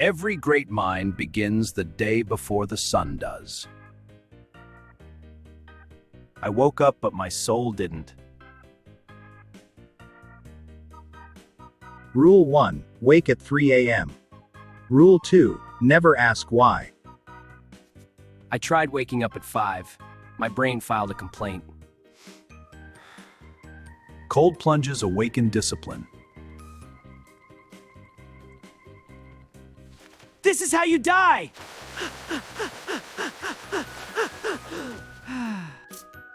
Every great mind begins the day before the sun does. I woke up, but my soul didn't. Rule 1. Wake at 3 a.m. Rule 2. Never ask why. I tried waking up at 5. My brain filed a complaint. Cold plunges awaken discipline. This is how you die!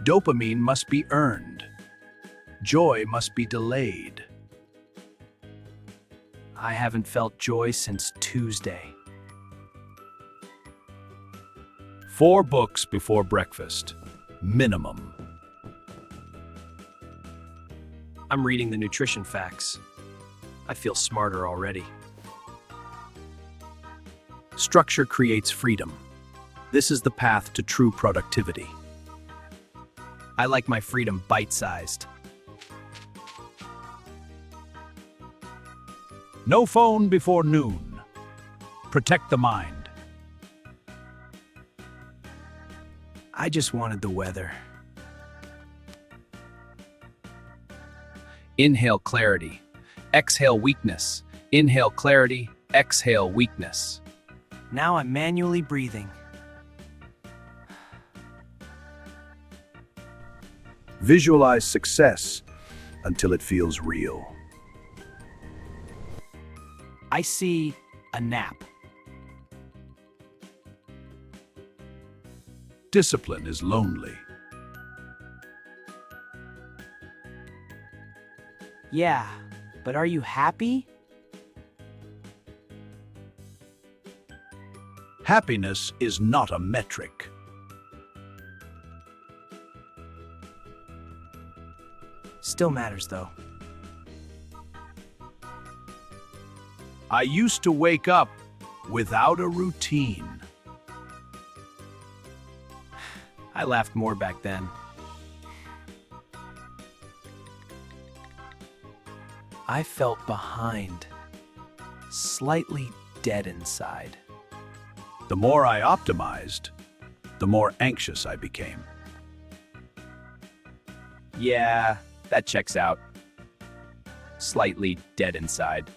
Dopamine must be earned. Joy must be delayed. I haven't felt joy since Tuesday. 4 books before breakfast. Minimum. I'm reading the nutrition facts. I feel smarter already. Structure creates freedom. This is the path to true productivity. I like my freedom bite-sized. No phone before noon. Protect the mind. I just wanted the weather. Inhale clarity. Exhale weakness. Inhale clarity. Exhale weakness. Now I'm manually breathing. Visualize success until it feels real. I see a nap. Discipline is lonely. Yeah, but are you happy? Happiness is not a metric. Still matters though. I used to wake up without a routine. I laughed more back then. I felt behind, slightly dead inside. The more I optimized, the more anxious I became. Yeah, that checks out. Slightly dead inside.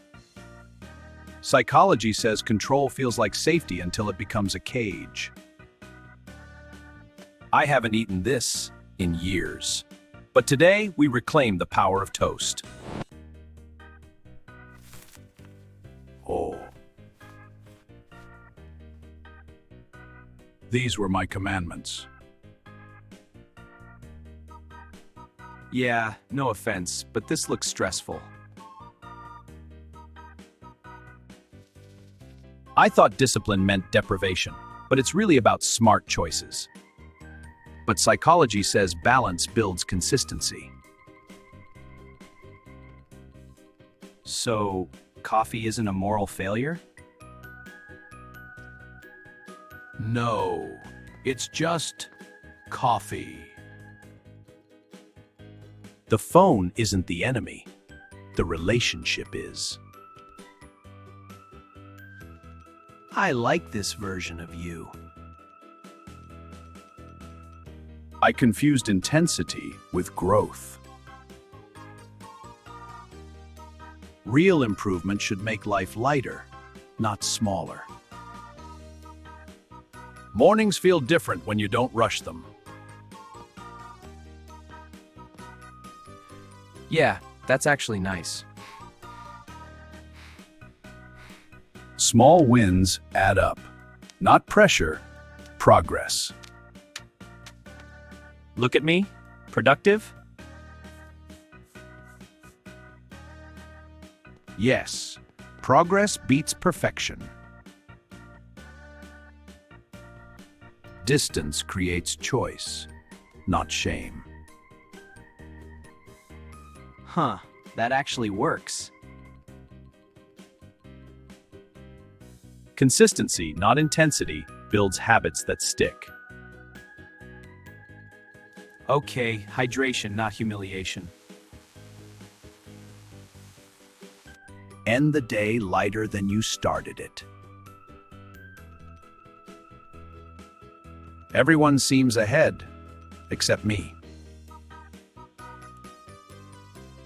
Psychology says control feels like safety until it becomes a cage. I haven't eaten this in years, but today we reclaim the power of toast. Oh. These were my commandments. Yeah, no offense, but this looks stressful. I thought discipline meant deprivation, but it's really about smart choices. But psychology says balance builds consistency. So, coffee isn't a moral failure? No, it's just coffee. The phone isn't the enemy. The relationship is. I like this version of you. I confused intensity with growth. Real improvement should make life lighter, not smaller. Mornings feel different when you don't rush them. Yeah, that's actually nice. Small wins add up. Not pressure, progress. Look at me, productive? Yes, progress beats perfection. Distance creates choice, not shame. Huh, that actually works. Consistency, not intensity, builds habits that stick. Okay, hydration, not humiliation. End the day lighter than you started it. Everyone seems ahead, except me.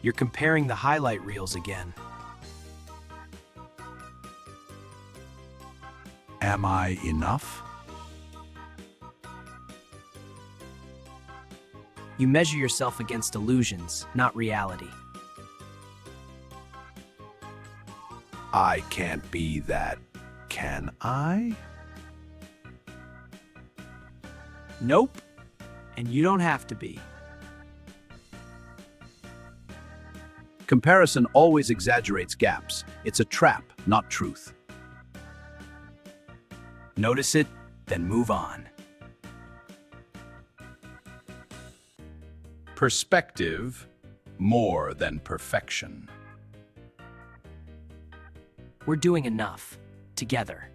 You're comparing the highlight reels again. Am I enough? You measure yourself against illusions, not reality. I can't be that, can I? Nope. And you don't have to be. Comparison always exaggerates gaps. It's a trap, not truth. Notice it, then move on. Perspective more than perfection. We're doing enough, together.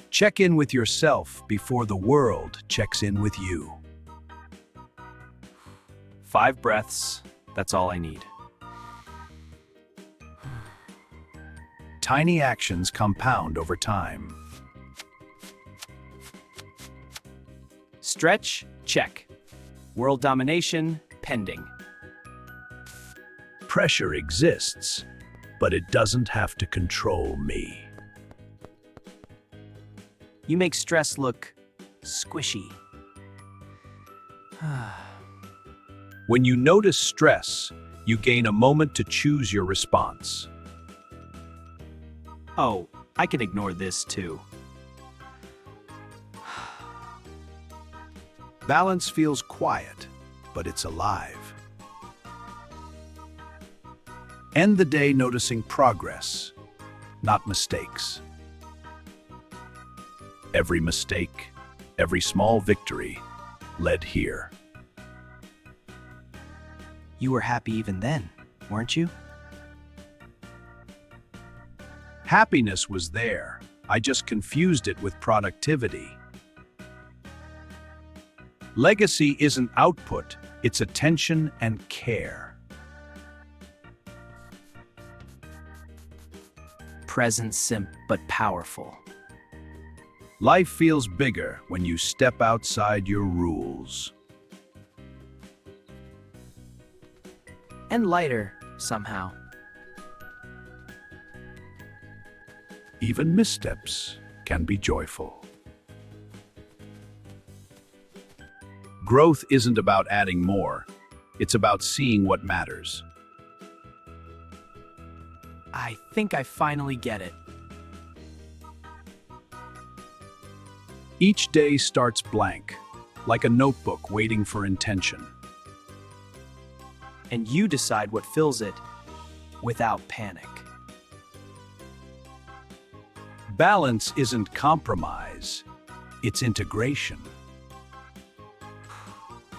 Check in with yourself before the world checks in with you. 5 breaths, that's all I need. Tiny actions compound over time. Stretch, check. World domination, pending. Pressure exists, but it doesn't have to control me. You make stress look squishy. When you notice stress, you gain a moment to choose your response. Oh, I can ignore this too. Balance feels quiet, but it's alive. End the day noticing progress, not mistakes. Every mistake, every small victory led here. You were happy even then, weren't you? Happiness was there. I just confused it with productivity. Legacy isn't output, it's attention and care. Present, simple, but powerful. Life feels bigger when you step outside your rules. And lighter, somehow. Even missteps can be joyful. Growth isn't about adding more, it's about seeing what matters. I think I finally get it. Each day starts blank, like a notebook waiting for intention. And you decide what fills it without panic. Balance isn't compromise, it's integration.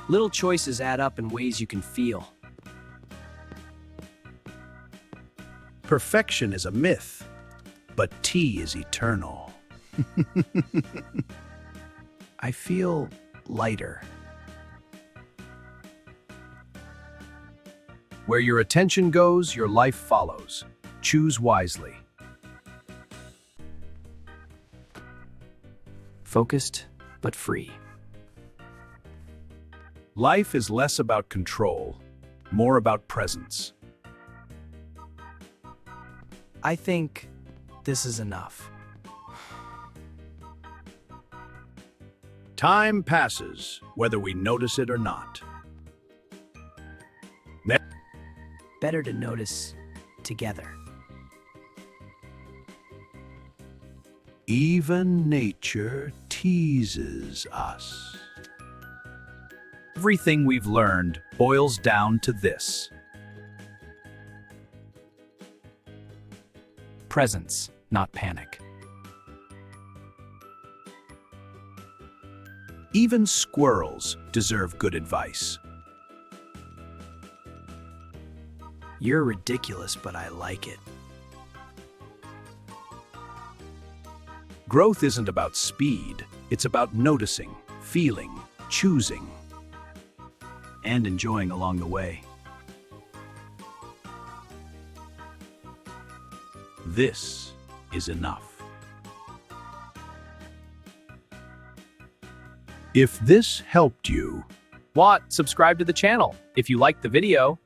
Little choices add up in ways you can feel. Perfection is a myth, but tea is eternal. I feel lighter. Where your attention goes, your life follows. Choose wisely. Focused, but free. Life is less about control, more about presence. I think this is enough. Time passes, whether we notice it or not. Better to notice together. Even nature teases us. Everything we've learned boils down to this. Presence, not panic. Even squirrels deserve good advice. You're ridiculous, but I like it. Growth isn't about speed, it's about noticing, feeling, choosing, and enjoying along the way. This is enough. If this helped you, Subscribe to the channel. If you liked the video,